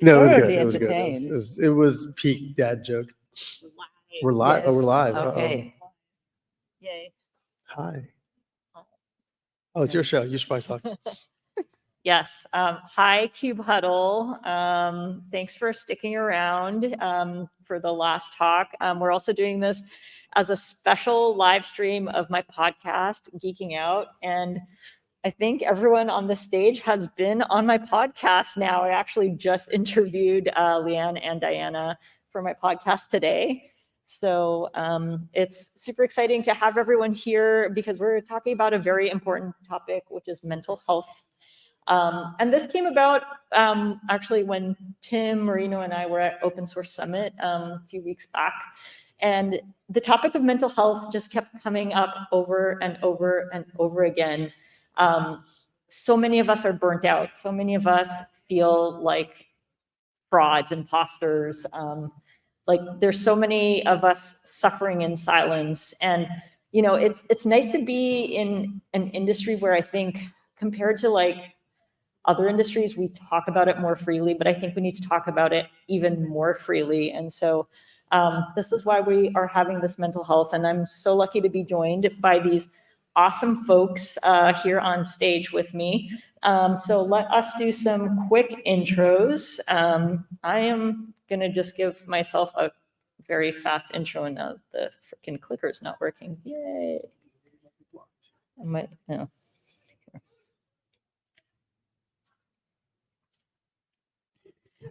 No, it was good. Thoroughly It was good. entertained. It was peak dad joke. We're live. Yes. Oh, we're live. Okay. Yay. Hi. Oh, it's your show. You should probably talk. Yes. Hi, KubeHuddle. Thanks for sticking around for the last talk. We're also doing this as a special live stream of my podcast, Geeking Out. And I think everyone on the stage has been on my podcast now. I actually just interviewed Lian and Diana for my podcast today. So it's super exciting to have everyone here because we're talking about a very important topic, which is mental health. And this came about actually when Tim, Marino, and I were at Open Source Summit a few weeks back. And the topic of mental health just kept coming up over and over and over again. So many of us are burnt out. So many of us feel like frauds, imposters. Like there's so many of us suffering in silence. And, you know, it's nice to be in an industry where I think compared to like other industries, we talk about it more freely, but I think we need to talk about it even more freely. And so this is why we are having this mental health. And I'm so lucky to be joined by these awesome folks here on stage with me. So let us do some quick intros. I am gonna just give myself a very fast intro, and now the freaking clicker's not working. Yay. I might, no.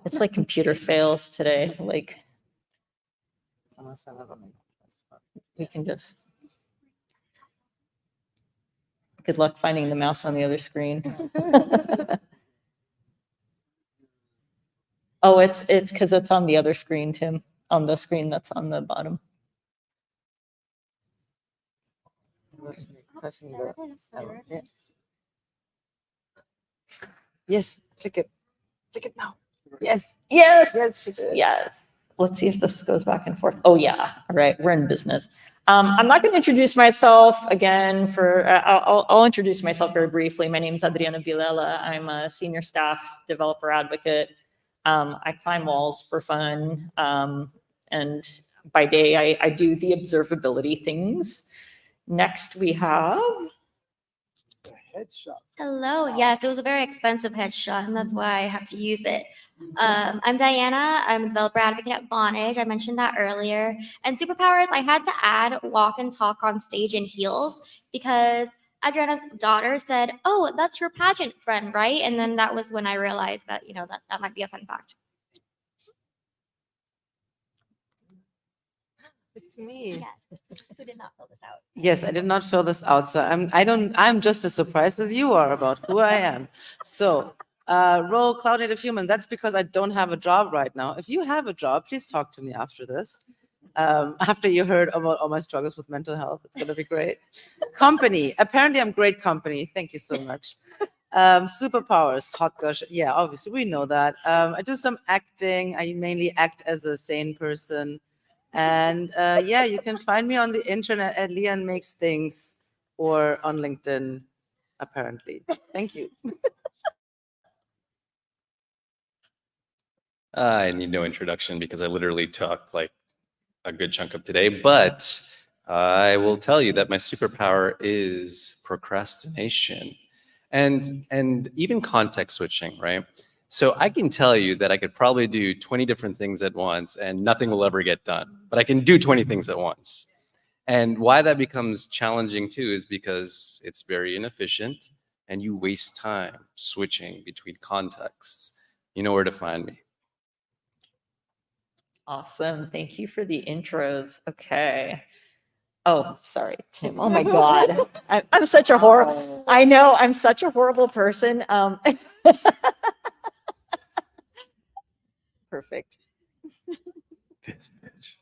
It's like computer fails today. Like we can just. Good luck finding the mouse on the other screen. Oh, it's because it's on the other screen, Tim. On the screen that's on the bottom. Yes, check it. Check it now. Yes. Yes. Yes. Let's see if this goes back and forth. Oh yeah. All right. We're in business. I'm not going to introduce myself again. I'll introduce myself very briefly. My name is Adriana Vilela. I'm a senior staff developer advocate. I climb walls for fun. And by day, I do the observability things. Next, we have Headshot. Hello. Yes, it was a very expensive headshot, and that's why I have to use it. I'm Diana. I'm a developer advocate at Vonage. I mentioned that earlier. And superpowers, I had to add walk and talk on stage in heels because Adriana's daughter said, "Oh, that's your pageant friend, right?" And then that was when I realized that, you know, that might be a fun fact. It's me. Yes. Who did not fill this out? Yes, I did not fill this out, so I'm just as surprised as you are about who I am. So, role cloud native human. That's because I don't have a job right now. If you have a job, please talk to me after this. After you heard about all my struggles with mental health, it's gonna be great. Company. Apparently, I'm great company. Thank you so much. Superpowers. Hot gosh. Yeah, obviously we know that. I do some acting. I mainly act as a sane person. And yeah, you can find me on the internet at Lian Makes Things or on LinkedIn, apparently. Thank you. I need no introduction because I literally talked like a good chunk of today, but I will tell you that my superpower is procrastination and even context switching, right? So I can tell you that I could probably do 20 different things at once and nothing will ever get done, but I can do 20 things at once. And why that becomes challenging too is because it's very inefficient and you waste time switching between contexts. You know where to find me. awesome. Thank you for the intros. Okay. Oh, sorry, Tim. Oh my God. I'm such a horrible, I know I'm such a horrible person. Perfect. This bitch.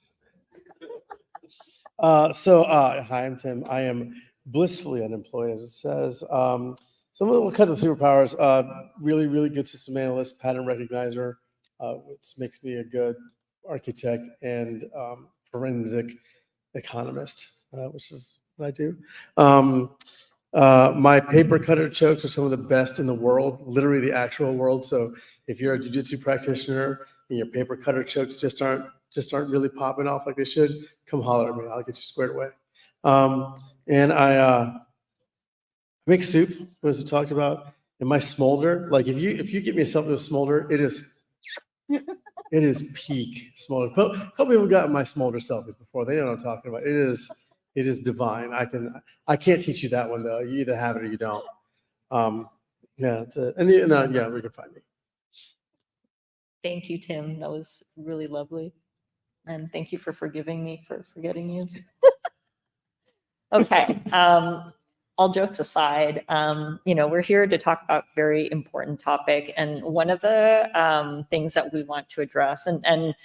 Hi, I'm Tim. I am blissfully unemployed, as it says. Some of them will cut the superpowers. Really, really good system analyst, pattern recognizer, which makes me a good architect and forensic economist, which is what I do. My paper cutter chokes are some of the best in the world, literally the actual world. So if you're a jiu-jitsu practitioner and your paper cutter chokes just aren't really popping off like they should, come holler at me. I'll get you squared away. And I make soup, as we talked about, and my smolder. Like if you get me something with smolder, it is peak smolder. A couple people got my smolder selfies before. They know what I'm talking about. It is divine. I can't teach you that one though. You either have it or you don't. Yeah, yeah, we can find me. Thank you, Tim. That was really lovely. And thank you for forgiving me for forgetting you. Okay. All jokes aside, we're here to talk about a very important topic. And one of the things that we want to address, and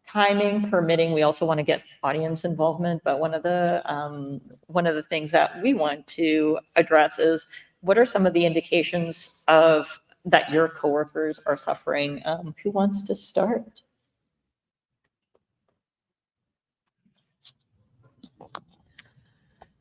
timing permitting, we also want to get audience involvement. But one of the things that we want to address is, what are some of the indications of that your coworkers are suffering? Who wants to start?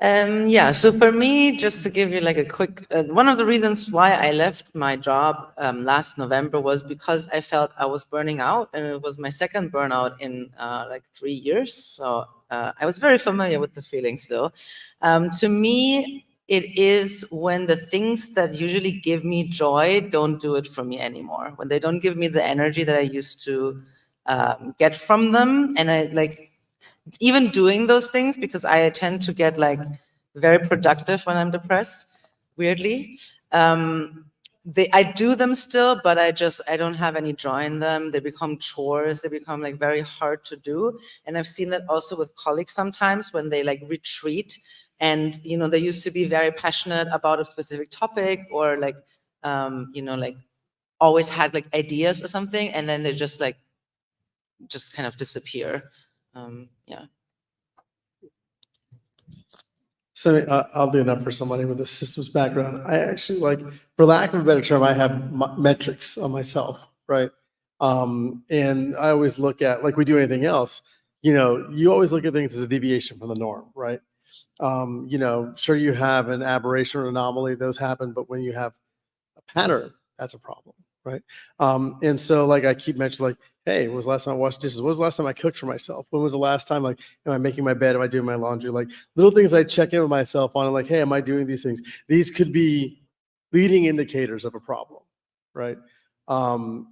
Yeah, so for me, just to give you like a quick, one of the reasons why I left my job last November was because I felt I was burning out, and it was my second burnout in like 3 years. So I was very familiar with the feeling still. To me, it is when the things that usually give me joy don't do it for me anymore. When they don't give me the energy that I used to get from them, and I like, even doing those things, because I tend to get like very productive when I'm depressed, weirdly. I do them still, but I don't have any joy in them. They become chores. They become like very hard to do. And I've seen that also with colleagues sometimes when they like retreat, and they used to be very passionate about a specific topic, or like like always had like ideas or something, and then they just kind of disappear. Yeah. So oddly enough, for somebody with a systems background, I actually like, for lack of a better term, I have metrics on myself, right? And I always look at, like we do anything else, you always look at things as a deviation from the norm, right? Sure, you have an aberration or anomaly, those happen, but when you have a pattern, that's a problem, right? And so like I keep mentioning, like, hey, when was the last time I washed dishes? When was the last time I cooked for myself? When was the last time, like, am I making my bed? Am I doing my laundry? Like little things I check in with myself on, like, hey, am I doing these things? These could be leading indicators of a problem, right? And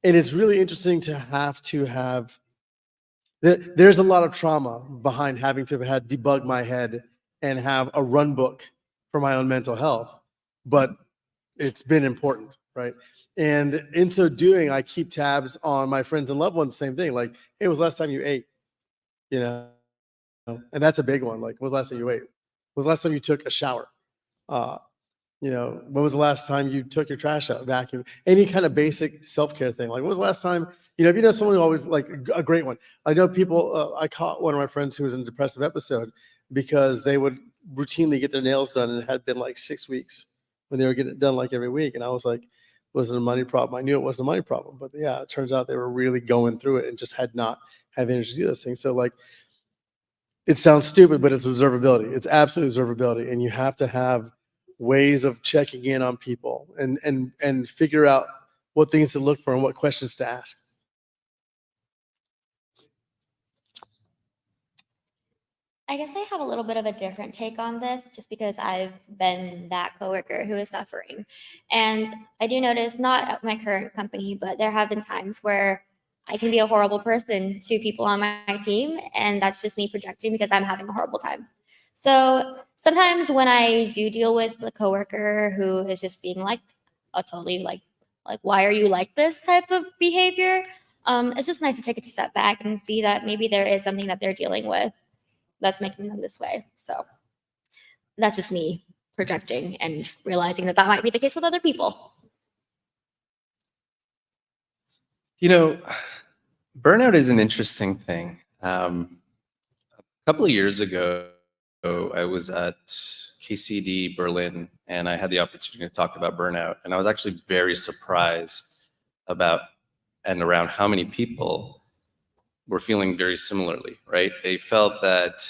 it's really interesting to have, there's a lot of trauma behind having to have had debug my head and have a run book for my own mental health, but it's been important, right? And in so doing, I keep tabs on my friends and loved ones. Same thing, like, hey, when was the last time you ate? And that's a big one. Like, when was the last time you ate? When was the last time you took a shower? When was the last time you took your trash out, vacuum? Any kind of basic self-care thing. Like, when was the last time, if you know someone who always, like, a great one. I know people, I caught one of my friends who was in a depressive episode because they would routinely get their nails done, and it had been like 6 weeks when they were getting it done like every week. And I was like, was it a money problem? I knew it wasn't a money problem, but yeah, it turns out they were really going through it and just had not had the energy to do those things. So like, it sounds stupid, but it's observability. It's absolute observability. And you have to have ways of checking in on people and figure out what things to look for and what questions to ask. I guess I have a little bit of a different take on this just because I've been that coworker who is suffering. And I do notice, not at my current company, but there have been times where I can be a horrible person to people on my team, and that's just me projecting because I'm having a horrible time. So sometimes when I do deal with a coworker who is just being like a totally like why are you like this type of behavior, it's just nice to take a step back and see that maybe there is something that they're dealing with that's making them this way. So that's just me projecting and realizing that might be the case with other people. Burnout is an interesting thing. A couple of years ago, I was at KCD Berlin, and I had the opportunity to talk about burnout. And I was actually very surprised about and around how many people were feeling very similarly, right? They felt that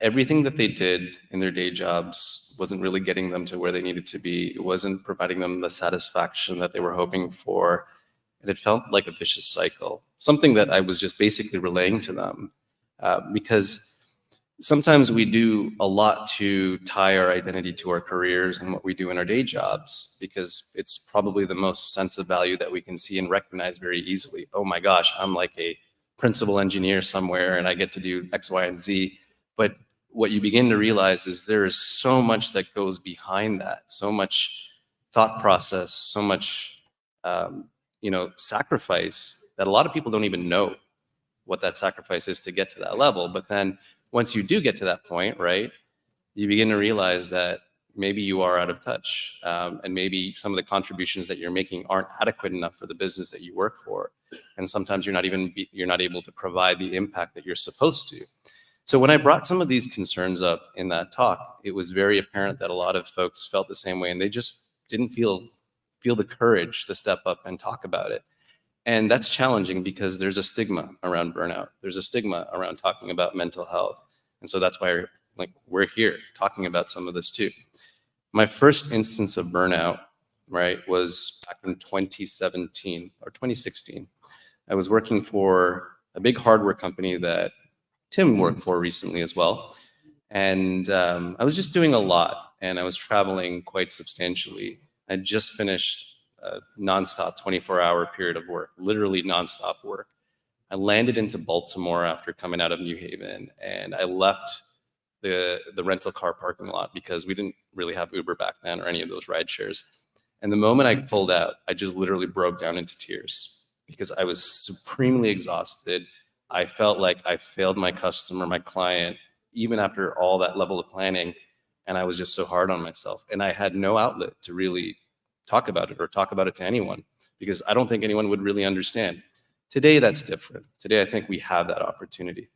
everything that they did in their day jobs wasn't really getting them to where they needed to be. It wasn't providing them the satisfaction that they were hoping for. And it felt like a vicious cycle, something that I was just basically relaying to them. Because sometimes we do a lot to tie our identity to our careers and what we do in our day jobs, because it's probably the most sense of value that we can see and recognize very easily. Oh my gosh, I'm like a principal engineer somewhere and I get to do X, Y, and Z. But what you begin to realize is there is so much that goes behind that, so much thought process, so much sacrifice that a lot of people don't even know what that sacrifice is to get to that level. But then once you do get to that point, right, you begin to realize that maybe you are out of touch, and maybe some of the contributions that you're making aren't adequate enough for the business that you work for, and sometimes you're not able to provide the impact that you're supposed to. So when I brought some of these concerns up in that talk, it was very apparent that a lot of folks felt the same way, and they just didn't feel the courage to step up and talk about it. And that's challenging because there's a stigma around burnout. There's a stigma around talking about mental health. And so that's why we're here talking about some of this too. My first instance of burnout, right, was back in 2017 or 2016. I was working for a big hardware company that Tim worked for recently as well. And I was just doing a lot, and I was traveling quite substantially. I just finished a nonstop 24-hour period of work, literally nonstop work. I landed into Baltimore after coming out of New Haven, and I left the rental car parking lot because we didn't really have Uber back then or any of those ride shares. And the moment I pulled out, I just literally broke down into tears because I was supremely exhausted. I felt like I failed my customer, my client, even after all that level of planning. And I was just so hard on myself. And I had no outlet to really talk about it or talk about it to anyone because I don't think anyone would really understand. Today, that's different. Today, I think we have that opportunity.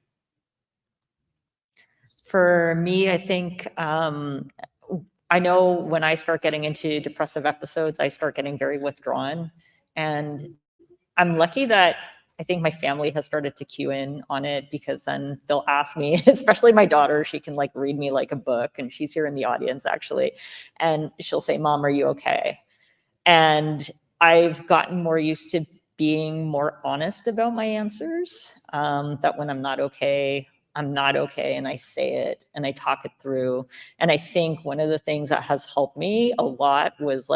For me, I think I know when I start getting into depressive episodes, I start getting very withdrawn. And I'm lucky that I think my family has started to cue in on it, because then they'll ask me, especially my daughter, she can read me like a book, and she's here in the audience actually. And she'll say, "Mom, are you okay?" And I've gotten more used to being more honest about my answers, that when I'm not okay, I'm not okay, and I say it and I talk it through. And I think one of the things that has helped me a lot was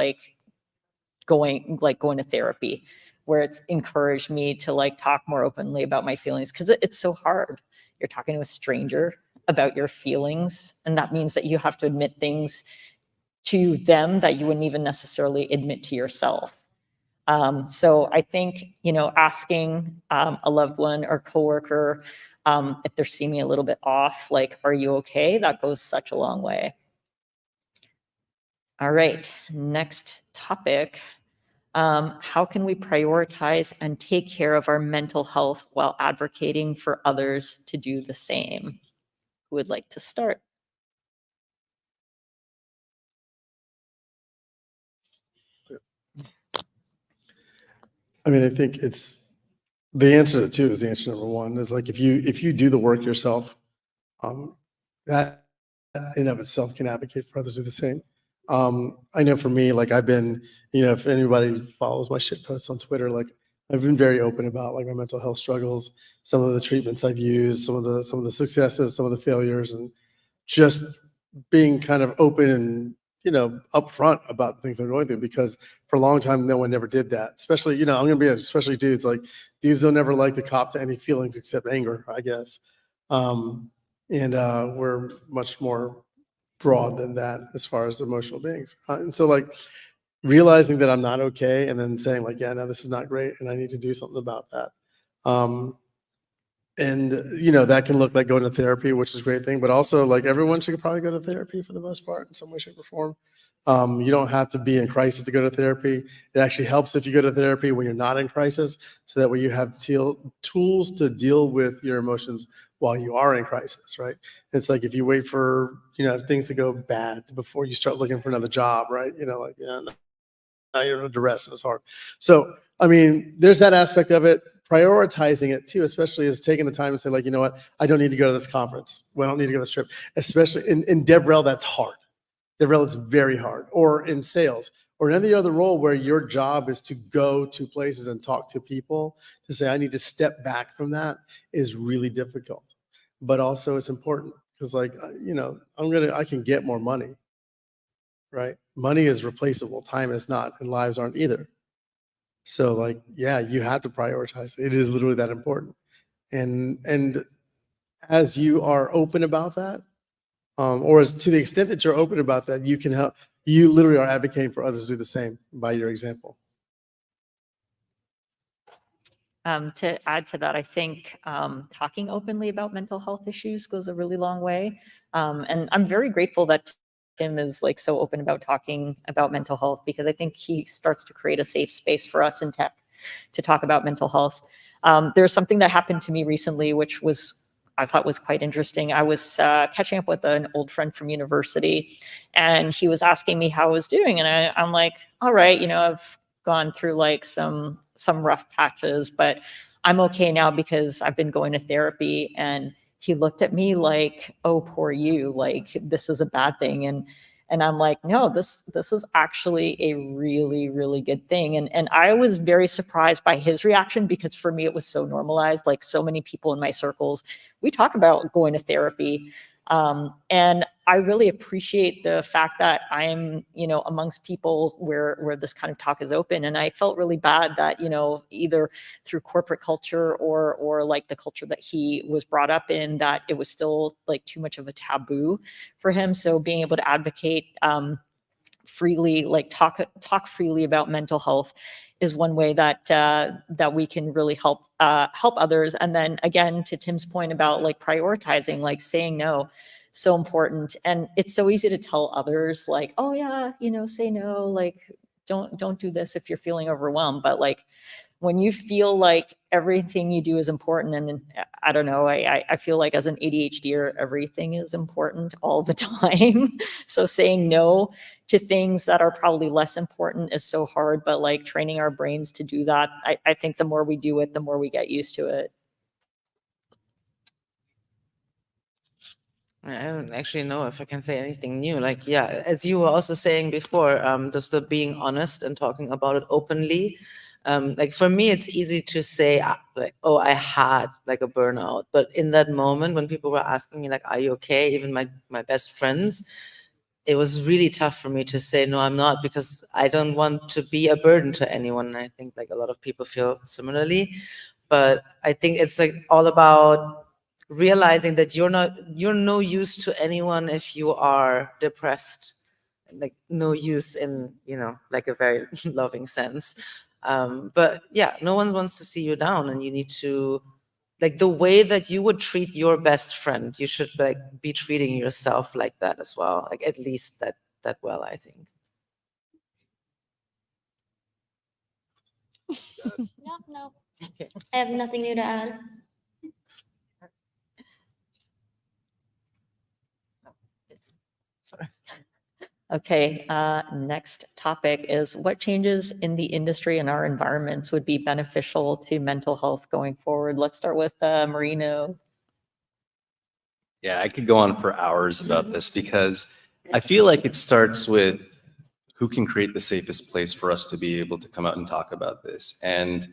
going to therapy, where it's encouraged me to talk more openly about my feelings, because it's so hard. You're talking to a stranger about your feelings, and that means that you have to admit things to them that you wouldn't even necessarily admit to yourself. So I think, asking a loved one or coworker, if they're seeing me a little bit off, "Are you okay?" That goes such a long way. All right, next topic. How can we prioritize and take care of our mental health while advocating for others to do the same? Who would like to start? I mean, I think it's the answer to two is the answer number one is if you do the work yourself, that in and of itself can advocate for others to do the same. I know for me, I've been, if anybody follows my shit posts on Twitter, I've been very open about my mental health struggles, some of the treatments I've used, some of the successes, some of the failures, and just being kind of open and upfront about the things I'm going through, because for a long time no one ever did that. Especially, I'm gonna be especially dudes, dudes don't ever like to cop to any feelings except anger, I guess. And we're much more broad than that as far as emotional beings. And so realizing that I'm not okay, and then saying yeah, no, this is not great, and I need to do something about that. And that can look like going to therapy, which is a great thing, but also everyone should probably go to therapy for the most part in some way, shape, or form. You don't have to be in crisis to go to therapy. It actually helps if you go to therapy when you're not in crisis, so that way you have tools to deal with your emotions while you are in crisis, right? It's if you wait for things to go bad before you start looking for another job, right? Yeah, now you're under duress and it's hard. So I mean, there's that aspect of it. prioritizing it too, especially is taking the time to say, like, you know what, I don't need to go to this conference. Well, I don't need to go to this trip. Especially in DevRel, that's hard. DevRel is very hard. Or in sales, or in any other role where your job is to go to places and talk to people, to say, I need to step back from that is really difficult. But also it's important because, like, you know, I can get more money, right? Money is replaceable. Time is not, and lives aren't either. So, like, yeah, you have to prioritize. It is literally that important. And as you are open about that, or as to the extent that you're open about that, you can help. You literally are advocating for others to do the same by your example. To add to that, I think talking openly about mental health issues goes a really long way. And I'm very grateful that Tim is like so open about talking about mental health, because I think he starts to create a safe space for us in tech to talk about mental health. There's something that happened to me recently, which I thought was quite interesting. I was catching up with an old friend from university, and he was asking me how I was doing. And I'm like, all right, you know, I've gone through like some rough patches, but I'm okay now because I've been going to therapy. And he looked at me like, oh, poor you, like this is a bad thing. And I'm like, no, this is actually a really, really good thing. And I was very surprised by his reaction, because for me, it was so normalized. Like so many people in my circles, we talk about going to therapy. And I really appreciate the fact that I'm, you know, amongst people where this kind of talk is open. And I felt really bad that, you know, either through corporate culture or like the culture that he was brought up in, that it was still like too much of a taboo for him. So being able to advocate freely, like talk freely about mental health, is one way that that we can really help others. And then again, to Tim's point about like prioritizing, like saying no, so important. And it's so easy to tell others like, oh yeah, you know, say no, like don't do this if you're feeling overwhelmed. But like when you feel like everything you do is important, and I don't know, I feel like as an ADHDer, everything is important all the time. So saying no to things that are probably less important is so hard, but like training our brains to do that, I think the more we do it, the more we get used to it. I don't actually know if I can say anything new. Like, yeah, as you were also saying before, just the being honest and talking about it openly. Like for me, it's easy to say like, oh, I had like a burnout. But in that moment when people were asking me like, are you okay? Even my best friends, it was really tough for me to say, no, I'm not, because I don't want to be a burden to anyone. And I think like a lot of people feel similarly. But I think it's like all about realizing that you're no use to anyone if you are depressed, like no use in, you know, like a very loving sense. But yeah, no one wants to see you down, and you need to, like, the way that you would treat your best friend, you should like be treating yourself like that as well, like at least that well, I think. No, I have nothing new to add. Okay, next topic is what changes in the industry and our environments would be beneficial to mental health going forward? Let's start with Marino. Yeah, I could go on for hours about this, because I feel like it starts with who can create the safest place for us to be able to come out and talk about this. And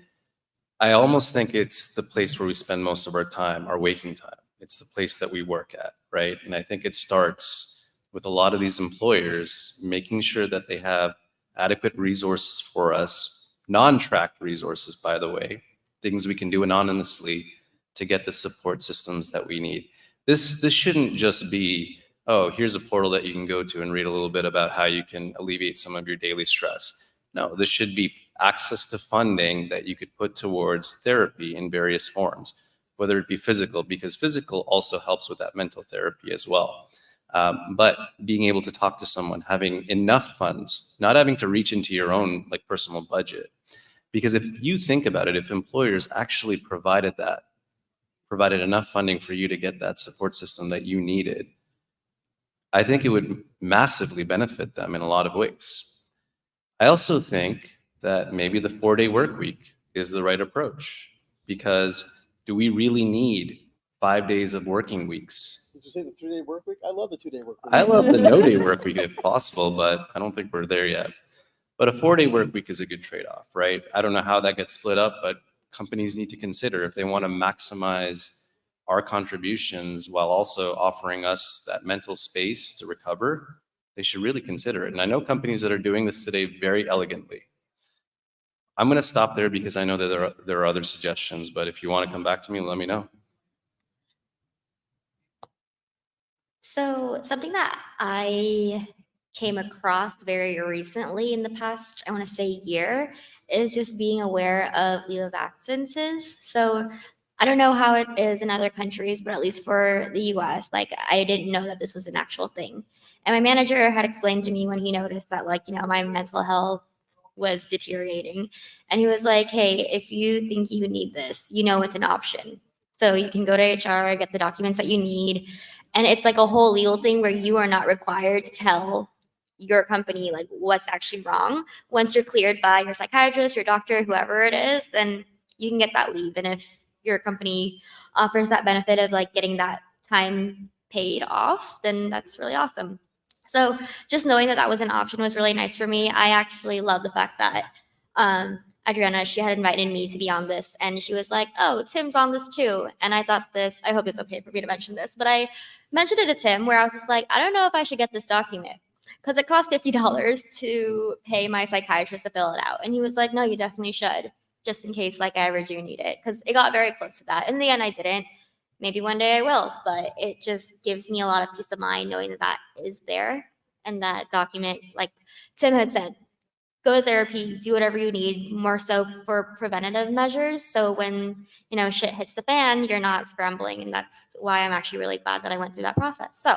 I almost think it's the place where we spend most of our time, our waking time. It's the place that we work at, right? And I think it starts with a lot of these employers making sure that they have adequate resources for us, non-tracked resources, by the way, things we can do anonymously to get the support systems that we need. This shouldn't just be, oh, here's a portal that you can go to and read a little bit about how you can alleviate some of your daily stress. No, this should be access to funding that you could put towards therapy in various forms, whether it be physical, because physical also helps with that mental therapy as well. But being able to talk to someone, having enough funds, not having to reach into your own like personal budget. Because if you think about it, if employers actually provided enough funding for you to get that support system that you needed, I think it would massively benefit them in a lot of ways. I also think that maybe the 4-day work week is the right approach. because do we really need 5 days of working weeks? Did you say the 3-day work week? I love the 2-day work week. I love the no-day work week if possible, but I don't think we're there yet. But a 4-day work week is a good trade-off, right? I don't know how that gets split up, but companies need to consider if they want to maximize our contributions while also offering us that mental space to recover, they should really consider it. And I know companies that are doing this today very elegantly. I'm going to stop there because I know that there are other suggestions, but if you want to come back to me, let me know. So something that I came across very recently in the past, I want to say year, is just being aware of leave of absences. So I don't know how it is in other countries, but at least for the US, like I didn't know that this was an actual thing. And my manager had explained to me when he noticed that, like, my mental health was deteriorating. And he was like, hey, if you think you need this, it's an option. So you can go to HR, get the documents that you need. And it's like a whole legal thing where you are not required to tell your company like what's actually wrong. Once you're cleared by your psychiatrist, your doctor, whoever it is, then you can get that leave. And if your company offers that benefit of like getting that time paid off, then that's really awesome. So just knowing that that was an option was really nice for me. I actually love the fact that Adriana, she had invited me to be on this, and she was like, oh, Tim's on this too. And I thought I hope it's okay for me to mention this, but I mentioned it to Tim where I was just like, I don't know if I should get this document because it cost $50 to pay my psychiatrist to fill it out. And he was like, no, you definitely should, just in case like I ever do need it, because it got very close to that. In the end, I didn't. Maybe one day I will, but it just gives me a lot of peace of mind knowing that that is there and that document, like Tim had said, go to therapy, do whatever you need, more so for preventative measures. So when, shit hits the fan, you're not scrambling. And that's why I'm actually really glad that I went through that process. So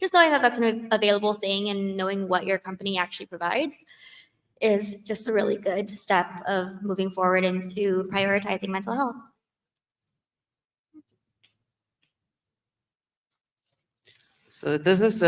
just knowing that that's an available thing and knowing what your company actually provides is just a really good step of moving forward into prioritizing mental health. So this is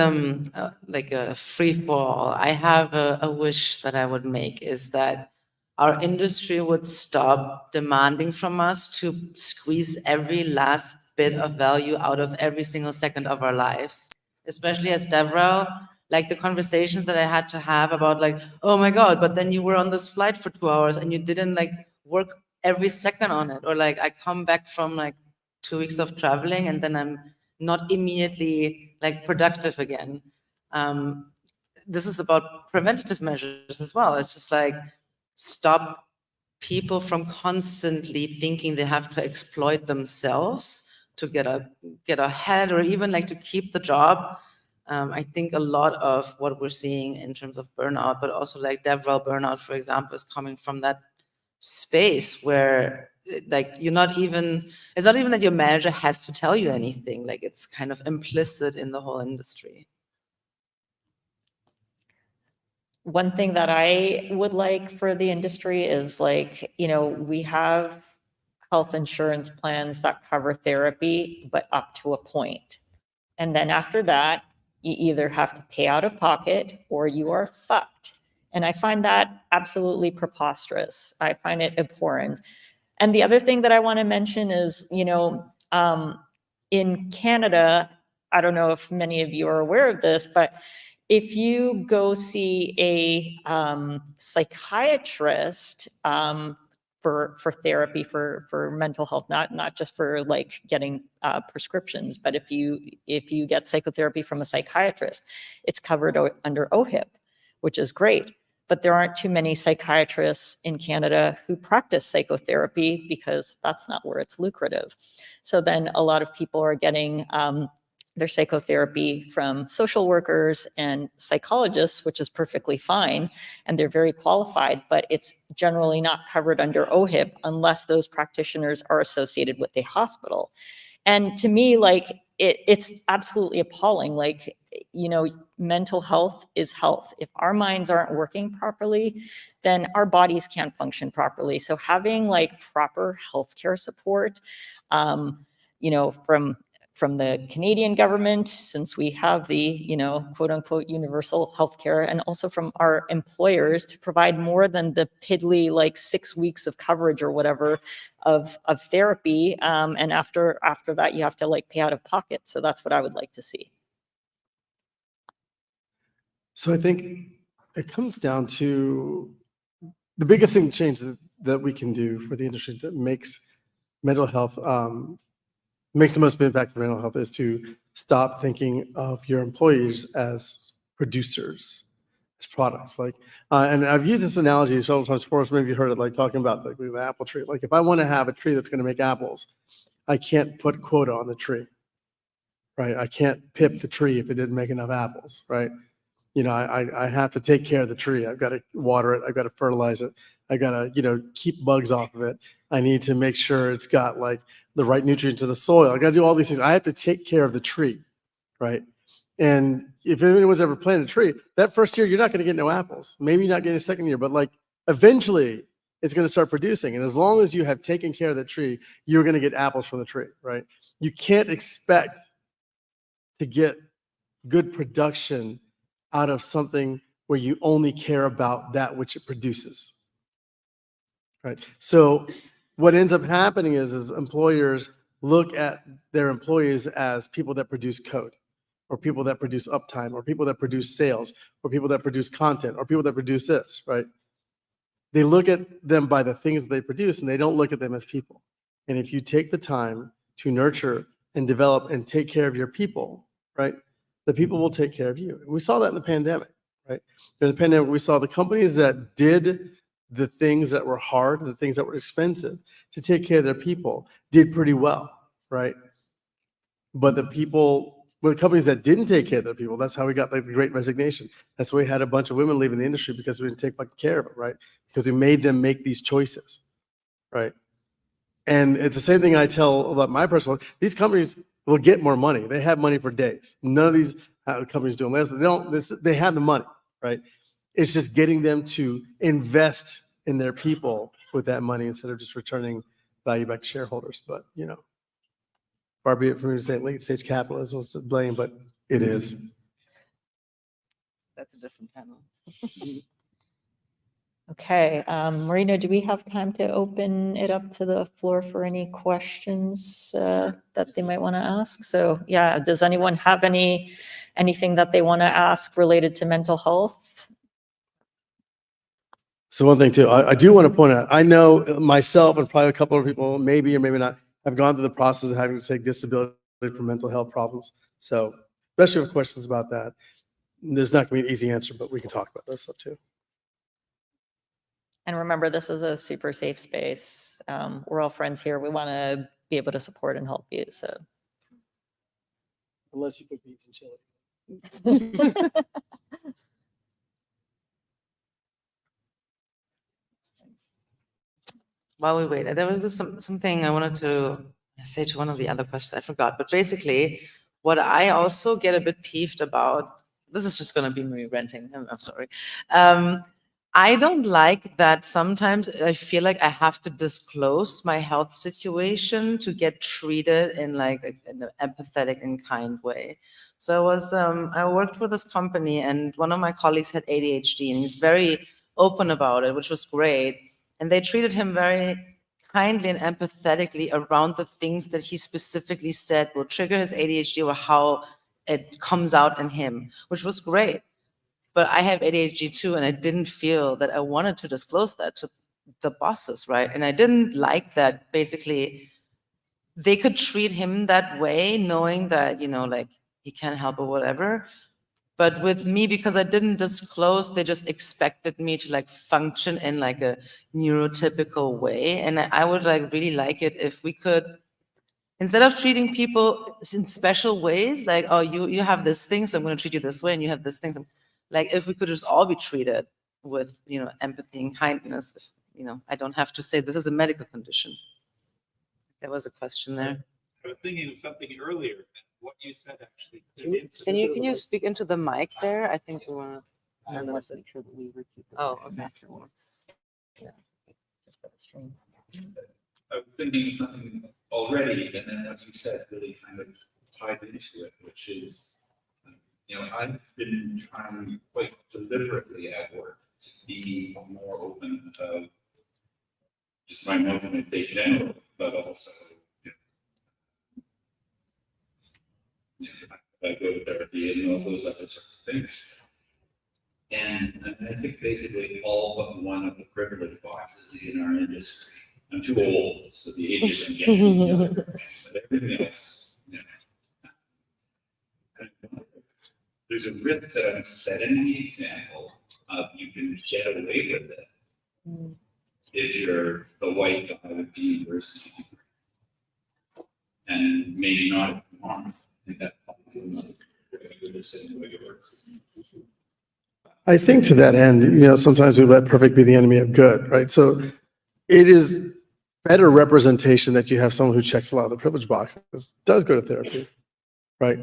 like a free for all. I have a wish that I would make is that our industry would stop demanding from us to squeeze every last bit of value out of every single second of our lives. Especially as DevRel, like the conversations that I had to have about like, oh my God, but then you were on this flight for 2 hours and you didn't like work every second on it. Or like I come back from like 2 weeks of traveling and then I'm not immediately like productive again. This is about preventative measures as well. It's just like stop people from constantly thinking they have to exploit themselves to get ahead or even like to keep the job. I think a lot of what we're seeing in terms of burnout, but also like DevRel burnout, for example, is coming from that space where like it's not even that your manager has to tell you anything, like it's kind of implicit in the whole industry. One thing that I would like for the industry is like, we have health insurance plans that cover therapy, but up to a point. And then after that, you either have to pay out of pocket or you are fucked. And I find that absolutely preposterous. I find it abhorrent. And the other thing that I want to mention is, in Canada, I don't know if many of you are aware of this, but if you go see a psychiatrist for therapy for mental health, not just for like getting prescriptions, but if you get psychotherapy from a psychiatrist, it's covered under OHIP, which is great. But there aren't too many psychiatrists in Canada who practice psychotherapy because that's not where it's lucrative. So then a lot of people are getting their psychotherapy from social workers and psychologists, which is perfectly fine, and they're very qualified, but it's generally not covered under OHIP unless those practitioners are associated with a hospital. And to me, like, it's absolutely appalling. Like, mental health is health. If our minds aren't working properly, then our bodies can't function properly. So having like proper healthcare support, from the Canadian government, since we have the, you know, quote unquote, universal healthcare, and also from our employers to provide more than the piddly, like 6 weeks of coverage or whatever of therapy. And after that, you have to like pay out of pocket. So that's what I would like to see. So I think it comes down to the biggest thing change that we can do for the industry that makes mental health, makes the most impact for mental health is to stop thinking of your employees as producers, as products. Like, and I've used this analogy several times before, so maybe you heard it, like talking about like the apple tree. Like if I want to have a tree that's going to make apples, I can't put quota on the tree, right? I can't pip the tree if it didn't make enough apples, right? You know, I have to take care of the tree. I've got to water it. I've got to fertilize it. I got to, you know, keep bugs off of it. I need to make sure it's got like the right nutrients in the soil. I got to do all these things. I have to take care of the tree, right? And if anyone's ever planted a tree, that first year, you're not going to get no apples. Maybe you're not getting a second year, but like eventually it's going to start producing. And as long as you have taken care of the tree, you're going to get apples from the tree, right? You can't expect to get good production out of something where you only care about that which it produces, right? So what ends up happening is employers look at their employees as people that produce code, or people that produce uptime, or people that produce sales, or people that produce content, or people that produce this, right? They look at them by the things they produce, and they don't look at them as people. And if you take the time to nurture and develop and take care of your people, right, the people will take care of you. And we saw that in the pandemic, right? In the pandemic, we saw the companies that did the things that were hard and the things that were expensive to take care of their people did pretty well, right? But the companies that didn't take care of their people, that's how we got like the Great Resignation. That's why we had a bunch of women leaving the industry, because we didn't take fucking care of it, right? Because we made them make these choices, right? And it's the same thing I tell about my personal. These companies will get more money. They have money for days. None of these companies do less. They don't. They have the money, right? It's just getting them to invest in their people with that money instead of just returning value back to shareholders. But you know, far be it from me to say late stage capitalism is to blame, but it is. That's a different panel. Okay, Marino, do we have time to open it up to the floor for any questions that they might want to ask? So yeah, does anyone have anything that they want to ask related to mental health? So one thing too, I do want to point out, I know myself and probably a couple of people, maybe or maybe not, have gone through the process of having to take disability for mental health problems. So especially with questions about that, there's not going to be an easy answer, but we can talk about that stuff too. And remember, this is a super safe space. We're all friends here. We want to be able to support and help you. So, Unless you put beans and chili. While we wait, there was something I wanted to say to one of the other questions. I forgot, but basically, what I also get a bit peeved about. This is just going to be me ranting. I'm sorry. I don't like that sometimes I feel like I have to disclose my health situation to get treated in like an empathetic and kind way. So I worked for this company, and one of my colleagues had ADHD, and he's very open about it, which was great. And they treated him very kindly and empathetically around the things that he specifically said will trigger his ADHD or how it comes out in him, which was great. But I have ADHD too, and I didn't feel that I wanted to disclose that to the bosses, right? And I didn't like that basically they could treat him that way, knowing that, you know, like he can't help or whatever. But with me, because I didn't disclose, they just expected me to like function in like a neurotypical way. And I would like really like it if we could, instead of treating people in special ways, like, oh, you have this thing, so I'm going to treat you this way, and you have this thing. So like if we could just all be treated with, you know, empathy and kindness, if, you know, I don't have to say this is a medical condition. There was a question there. I was thinking of something earlier. What you said actually. Can you speak into the mic there? I think we want to. And let's make sure that we repeat it Oh, okay. afterwards. Yeah. Just got the stream. I was thinking of something already, and then what you said really kind of tied into it, which is, I've been trying quite deliberately at work to be more open about just my emotional state generally, but also, I go to therapy and all those other sorts of things. And I think basically all but one of the privilege boxes in our industry. I'm too old, so the ageism gets me, but everything else, there's a risk that I'm setting the example of you can get away with it if you're the white guy with the university degree. And maybe not if you aren't. And that probably is another way to say the way it works. I think to that end, sometimes we let perfect be the enemy of good, right? So it is better representation that you have someone who checks a lot of the privilege boxes, does go to therapy, right?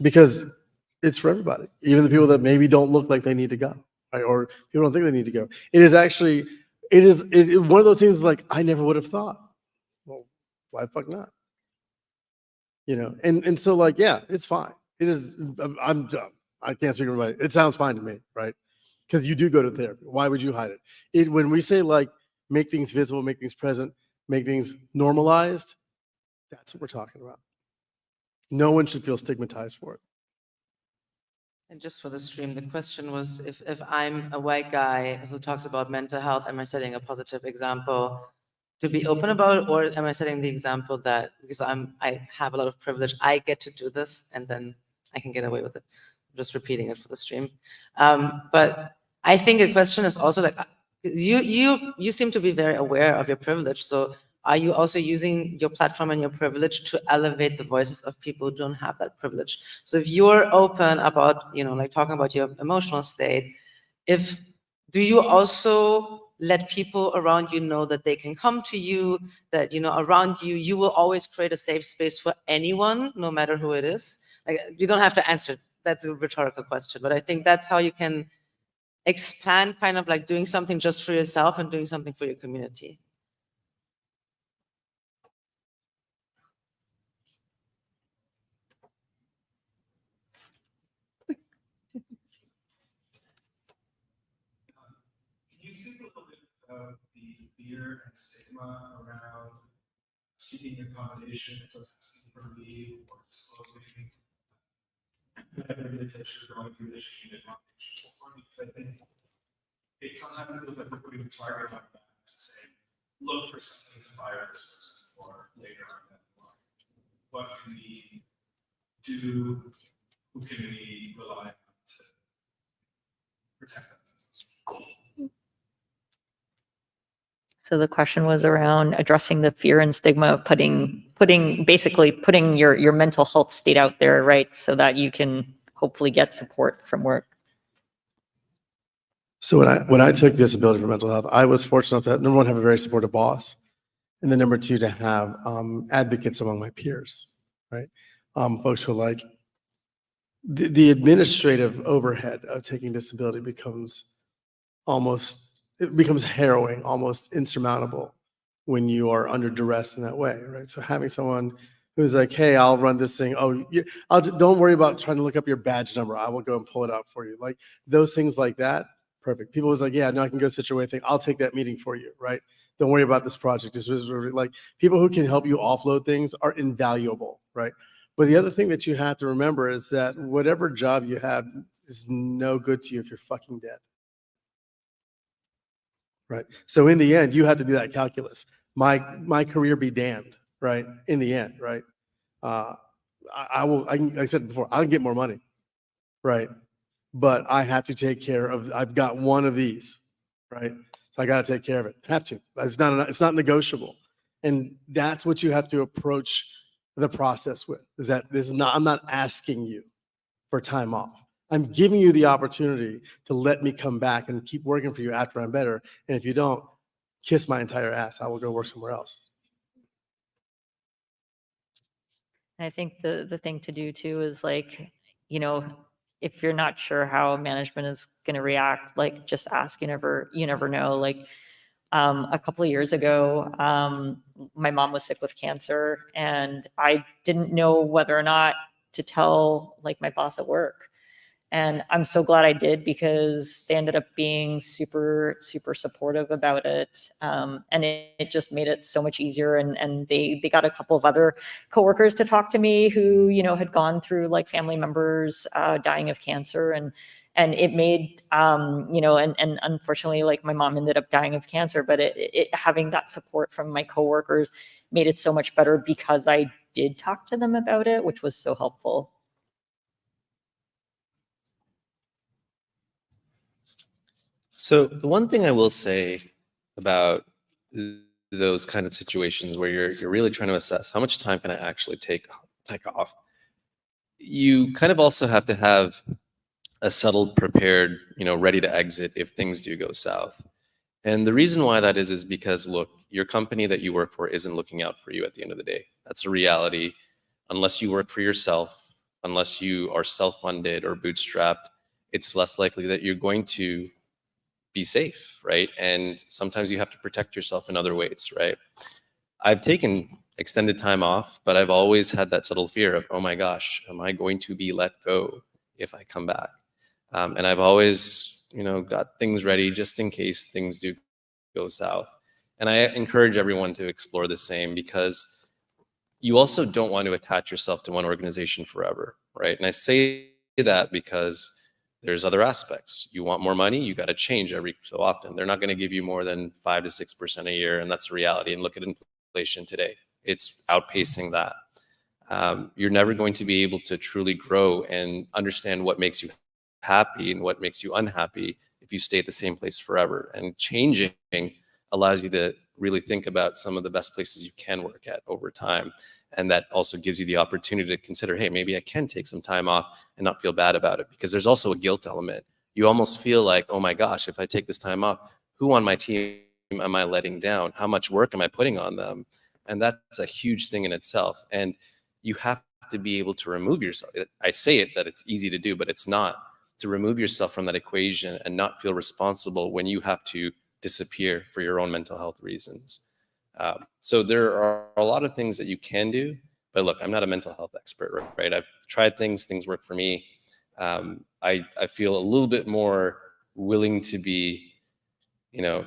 Because it's for everybody, even the people that maybe don't look like they need to go, right? Or people don't think they need to go. It is actually, one of those things like I never would have thought. Well, why the fuck not? And so like, yeah, it's fine. It is, I'm dumb. I can't speak for everybody. It sounds fine to me, right? Because you do go to therapy. Why would you hide it? When we say like, make things visible, make things present, make things normalized, that's what we're talking about. No one should feel stigmatized for it. And just for the stream, the question was if I'm a white guy who talks about mental health, am I setting a positive example to be open about it, or am I setting the example that because I have a lot of privilege, I get to do this and then I can get away with it? I'm just repeating it for the stream. But I think the question is also like you seem to be very aware of your privilege. So are you also using your platform and your privilege to elevate the voices of people who don't have that privilege? So if you're open about, like talking about your emotional state, do you also let people around you know that they can come to you, that, around you, you will always create a safe space for anyone, no matter who it is? Like, you don't have to answer. That's a rhetorical question, but I think that's how you can expand kind of like doing something just for yourself and doing something for your community. Can you speak a little bit about the fear and stigma around seeking accommodation, so asking for leave or disclosing whatever it is that you're going through that you need accommodation for? Because I think it sometimes feels like we're putting a target on that to say, look for something to fire this person for later on down the line. What can we do? Who can we rely on to protect us? So the question was around addressing the fear and stigma of putting your mental health state out there, right? So that you can hopefully get support from work. So when I took disability for mental health, I was fortunate to number one, have a very supportive boss. And then number two, to have advocates among my peers, right? Folks who are like, the administrative overhead of taking disability becomes harrowing, almost insurmountable when you are under duress in that way, right? So having someone who's like, hey, I'll run this thing. Oh, don't worry about trying to look up your badge number. I will go and pull it out for you. Like those things like that, perfect. People was like, yeah, no, I can go such a way thing. I'll take that meeting for you, right? Don't worry about this project. Like people who can help you offload things are invaluable, right? But the other thing that you have to remember is that whatever job you have is no good to you if you're fucking dead. Right. So in the end, you have to do that calculus. My career be damned, right? In the end, right? Like I said before, I'll get more money, right? But I have to take care of, I've got one of these, right? So I got to take care of it. Have to. It's not negotiable. And that's what you have to approach the process with, is that I'm not asking you for time off. I'm giving you the opportunity to let me come back and keep working for you after I'm better. And if you don't, kiss my entire ass. I will go work somewhere else. And I think the thing to do too is like, if you're not sure how management is going to react, like just ask. You never know. Like a couple of years ago, my mom was sick with cancer, and I didn't know whether or not to tell like my boss at work. And I'm so glad I did, because they ended up being super, super supportive about it. And it just made it so much easier. And they got a couple of other coworkers to talk to me who, you know, had gone through like family members dying of cancer. And it made, you know, and unfortunately, like my mom ended up dying of cancer, but it having that support from my coworkers made it so much better, because I did talk to them about it, which was so helpful. So the one thing I will say about those kind of situations where you're really trying to assess how much time can I actually take off, you kind of also have to have a settled, prepared, you know, ready to exit if things do go south. And the reason why that is because, look, your company that you work for isn't looking out for you at the end of the day. That's a reality. Unless you work for yourself, unless you are self-funded or bootstrapped, it's less likely that you're going to be safe, right? And sometimes you have to protect yourself in other ways, right? I've taken extended time off, but I've always had that subtle fear of, oh my gosh, am I going to be let go if I come back? And I've always, you know, got things ready just in case things do go south. And I encourage everyone to explore the same, because you also don't want to attach yourself to one organization forever, right? And I say that because there's other aspects. You want more money, you got to change every so often. They're not going to give you more than 5 to 6% a year, and that's the reality. And look at inflation today; it's outpacing that. You're never going to be able to truly grow and understand what makes you happy and what makes you unhappy if you stay at the same place forever. And changing allows you to really think about some of the best places you can work at over time. And that also gives you the opportunity to consider, hey, maybe I can take some time off and not feel bad about it, because there's also a guilt element. You almost feel like, oh my gosh, if I take this time off, who on my team am I letting down? How much work am I putting on them? And that's a huge thing in itself. And you have to be able to remove yourself. I say it that it's easy to do, but it's not. To remove yourself from that equation and not feel responsible when you have to disappear for your own mental health reasons. So there are a lot of things that you can do, but look, I'm not a mental health expert, right? I've tried things work for me. I feel a little bit more willing to be, you know,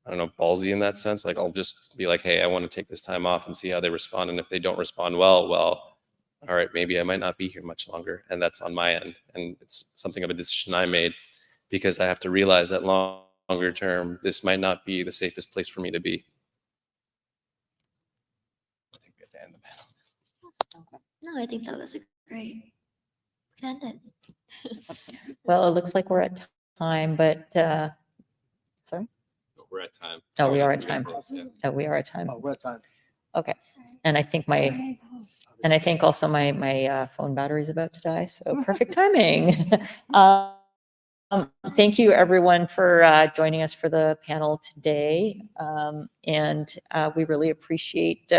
I don't know, ballsy in that sense. Like I'll just be like, hey, I want to take this time off and see how they respond. And if they don't respond well, all right, maybe I might not be here much longer. And that's on my end. And it's something of a decision I made, because I have to realize that longer term, this might not be the safest place for me to be. I think we have to end the panel. No, I think that was a great way to end it. Well, it looks like we're at time, but, sorry? We're at time. Oh, we are at time. Yeah. Oh, we are at time. Oh, we're at time. Okay. And I think and I think also my phone battery is about to die, so perfect timing. Thank you everyone for joining us for the panel today. And we really appreciate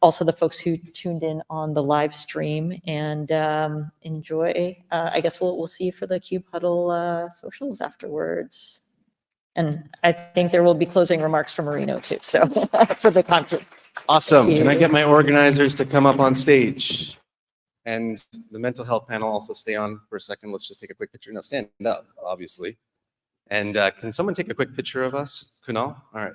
also the folks who tuned in on the live stream, and enjoy. I guess we'll see you for the KubeHuddle socials afterwards. And I think there will be closing remarks from Marino too, so for the conference. Awesome. Can I get my organizers to come up on stage? And the mental health panel also stay on for a second. Let's just take a quick picture. No, stand up, obviously. And can someone take a quick picture of us? Kunal? All right.